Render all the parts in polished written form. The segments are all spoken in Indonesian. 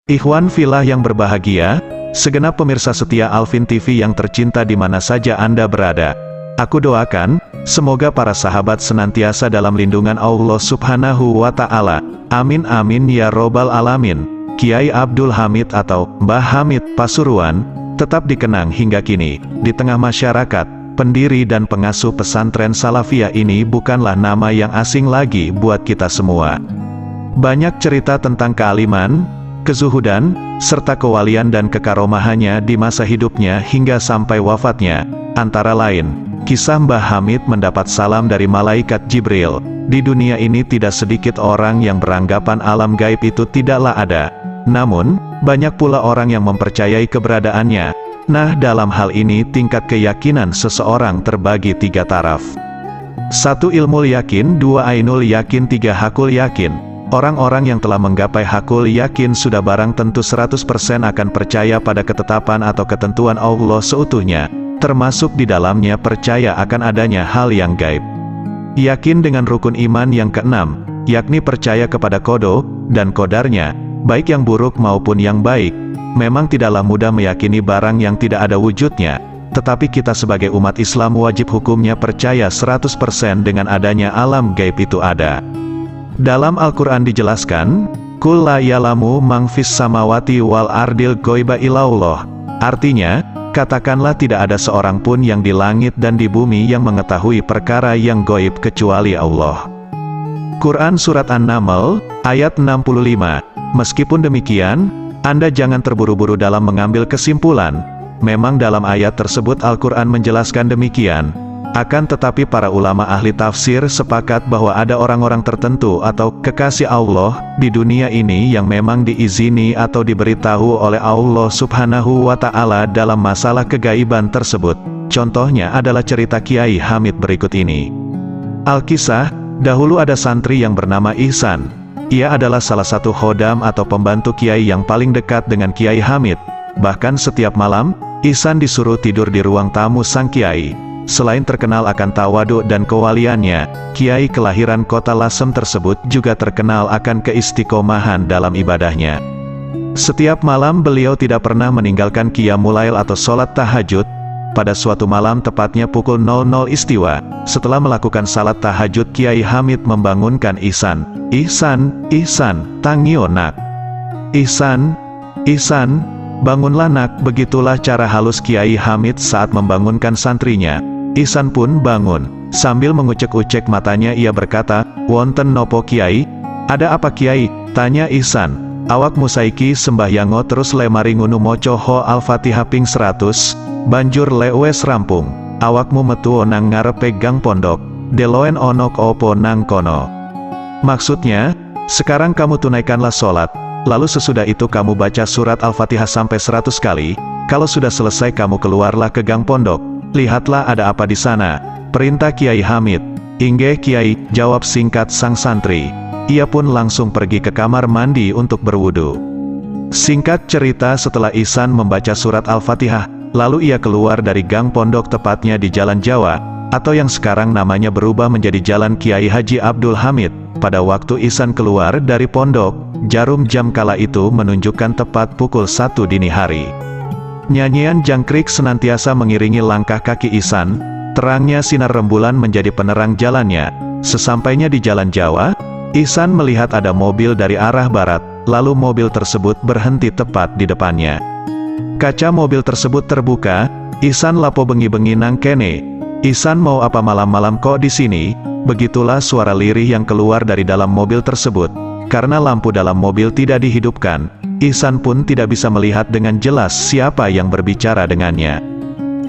Ikhwan Fillah yang berbahagia, segenap pemirsa setia Alvin TV yang tercinta di mana saja Anda berada. Aku doakan, semoga para sahabat senantiasa dalam lindungan Allah Subhanahu wa Ta'ala. Amin amin ya robbal alamin. Kiai Abdul Hamid atau Mbah Hamid Pasuruan, tetap dikenang hingga kini, di tengah masyarakat. Pendiri dan pengasuh pesantren Salafiyah ini bukanlah nama yang asing lagi buat kita semua. Banyak cerita tentang kealiman, kezuhudan, serta kewalian dan kekaromahannya di masa hidupnya hingga sampai wafatnya. Antara lain, kisah Mbah Hamid mendapat salam dari malaikat Jibril. Di dunia ini tidak sedikit orang yang beranggapan alam gaib itu tidaklah ada. Namun, banyak pula orang yang mempercayai keberadaannya. Nah, dalam hal ini tingkat keyakinan seseorang terbagi 3 taraf. 1. Ilmul yakin, 2. Ainul yakin, 3. Hakul yakin. Orang-orang yang telah menggapai hakul yakin sudah barang tentu 100% akan percaya pada ketetapan atau ketentuan Allah seutuhnya, termasuk di dalamnya percaya akan adanya hal yang gaib. Yakin dengan rukun iman yang keenam, yakni percaya kepada qada dan qadarnya, baik yang buruk maupun yang baik. Memang tidaklah mudah meyakini barang yang tidak ada wujudnya, tetapi kita sebagai umat Islam wajib hukumnya percaya 100% dengan adanya alam gaib itu ada. Dalam Al-Quran dijelaskan, Qul la ya'lamu man fis samawati wal ardil ghaiba illallah. Artinya, katakanlah tidak ada seorang pun yang di langit dan di bumi yang mengetahui perkara yang gaib kecuali Allah. Quran Surat An-Naml, ayat 65. Meskipun demikian, Anda jangan terburu-buru dalam mengambil kesimpulan. Memang dalam ayat tersebut Al-Quran menjelaskan demikian. Akan tetapi para ulama ahli tafsir sepakat bahwa ada orang-orang tertentu atau kekasih Allah di dunia ini yang memang diizini atau diberitahu oleh Allah Subhanahu wa Ta'ala dalam masalah kegaiban tersebut. Contohnya adalah cerita Kiai Hamid berikut ini. Al-Kisah, dahulu ada santri yang bernama Ihsan. Ia adalah salah satu khodam atau pembantu Kiai yang paling dekat dengan Kiai Hamid. Bahkan setiap malam, Ihsan disuruh tidur di ruang tamu sang Kiai. Selain terkenal akan tawaduk dan kewaliannya, Kiai kelahiran kota Lasem tersebut juga terkenal akan keistiqomahan dalam ibadahnya. Setiap malam beliau tidak pernah meninggalkan qiyamul lail atau sholat tahajud. Pada suatu malam tepatnya pukul 00 istiwa, setelah melakukan salat tahajud Kiai Hamid membangunkan Ihsan. Ihsan, Ihsan, tangio nak. Ihsan, Ihsan, bangunlah nak. Begitulah cara halus Kiai Hamid saat membangunkan santrinya. Ihsan pun bangun. Sambil mengucek-ucek matanya ia berkata, "Wonten nopo Kiai?" "Ada apa Kiai?" tanya Ihsan. "Awak musaiki sembahyango terus lemari ngunu moco ho Al-Fatihah ping 100, banjur lewes rampung. Awakmu metu nang ngarepe gang pondok, deloen onok opo nang kono." Maksudnya, sekarang kamu tunaikanlah sholat, lalu sesudah itu kamu baca surat Al-Fatihah sampai 100 kali, kalau sudah selesai kamu keluarlah ke gang pondok, lihatlah ada apa di sana, perintah Kiai Hamid. "Inggih Kiai," jawab singkat sang santri. Ia pun langsung pergi ke kamar mandi untuk berwudu. Singkat cerita setelah Ihsan membaca surat Al-Fatihah, lalu ia keluar dari gang pondok tepatnya di Jalan Jawa, atau yang sekarang namanya berubah menjadi Jalan Kiai Haji Abdul Hamid. Pada waktu Ihsan keluar dari pondok, jarum jam kala itu menunjukkan tepat pukul 1 dini hari. Nyanyian jangkrik senantiasa mengiringi langkah kaki Ihsan, terangnya sinar rembulan menjadi penerang jalannya. Sesampainya di Jalan Jawa, Ihsan melihat ada mobil dari arah barat, lalu mobil tersebut berhenti tepat di depannya. Kaca mobil tersebut terbuka, Ihsan lapo bengi-bengi nang kene. "Ihsan mau apa malam-malam kok di sini?" Begitulah suara lirih yang keluar dari dalam mobil tersebut. Karena lampu dalam mobil tidak dihidupkan, Ihsan pun tidak bisa melihat dengan jelas siapa yang berbicara dengannya.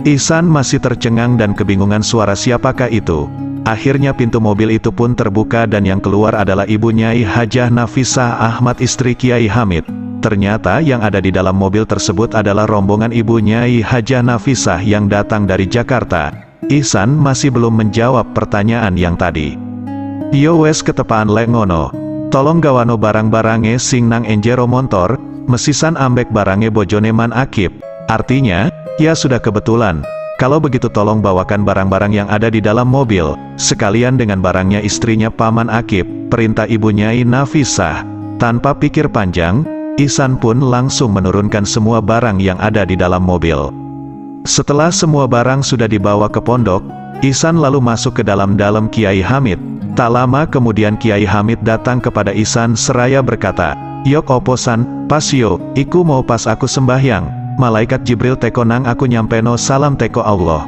Ihsan masih tercengang dan kebingungan suara siapakah itu. Akhirnya pintu mobil itu pun terbuka dan yang keluar adalah Ibu Nyai Hajah Nafisah Ahmad istri Kiai Hamid. Ternyata yang ada di dalam mobil tersebut adalah rombongan Ibu Nyai Hajah Nafisah yang datang dari Jakarta. Ihsan masih belum menjawab pertanyaan yang tadi. "Yo wes ketepaan lek ngono. Tolong gawano barang-barange sing nang enjero montor, mesisan ambek barange bojone man akib." Artinya, ya sudah kebetulan. Kalau begitu tolong bawakan barang-barang yang ada di dalam mobil, sekalian dengan barangnya istrinya Paman Akib, perintah Ibu Nyai Nafisah. Tanpa pikir panjang, Ihsan pun langsung menurunkan semua barang yang ada di dalam mobil. Setelah semua barang sudah dibawa ke pondok, Ihsan lalu masuk ke dalam Kiai Hamid. Tak lama kemudian Kiai Hamid datang kepada Ihsan seraya berkata, "Yok oposan, pas yo, iku mau pas aku sembahyang, malaikat Jibril teko nang aku nyampeno salam teko Allah.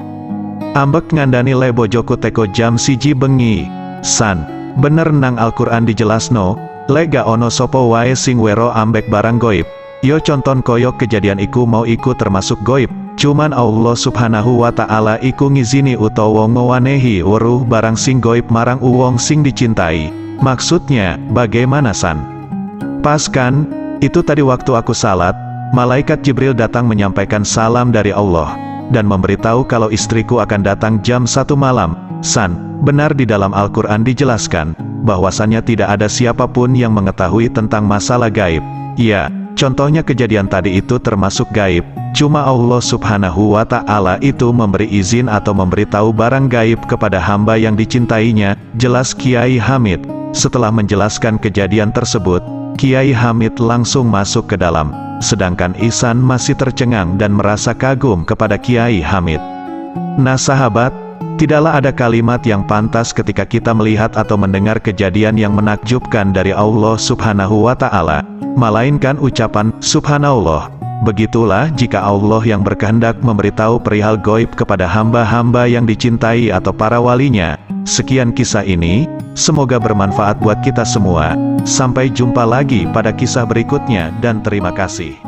Ambek ngandani le bojoku teko jam 1 bengi. San, bener nang Al-Quran dijelasno, le gak ono sopo wae sing wero ambek barang goib. Yo conton koyok kejadian iku mau iku termasuk goib. Cuman Allah subhanahu wa ta'ala iku ngizini utawa ngowanehi weruh barang sing goib marang uwong sing dicintai. Maksudnya, bagaimana San? Pas kan, itu tadi waktu aku salat, malaikat Jibril datang menyampaikan salam dari Allah, dan memberitahu kalau istriku akan datang jam 1 malam. San, benar di dalam Al-Quran dijelaskan, bahwasannya tidak ada siapapun yang mengetahui tentang masalah gaib. Ya, contohnya kejadian tadi itu termasuk gaib. Cuma Allah subhanahu wa ta'ala itu memberi izin atau memberitahu barang gaib kepada hamba yang dicintainya, jelas Kiai Hamid. Setelah menjelaskan kejadian tersebut, Kiai Hamid langsung masuk ke dalam, sedangkan Ihsan masih tercengang dan merasa kagum kepada Kiai Hamid. Nah sahabat, tidaklah ada kalimat yang pantas ketika kita melihat atau mendengar kejadian yang menakjubkan dari Allah subhanahu wa ta'ala, melainkan ucapan, Subhanallah. Begitulah jika Allah yang berkehendak memberitahu perihal goib kepada hamba-hamba yang dicintai atau para walinya. Sekian kisah ini, semoga bermanfaat buat kita semua. Sampai jumpa lagi pada kisah berikutnya dan terima kasih.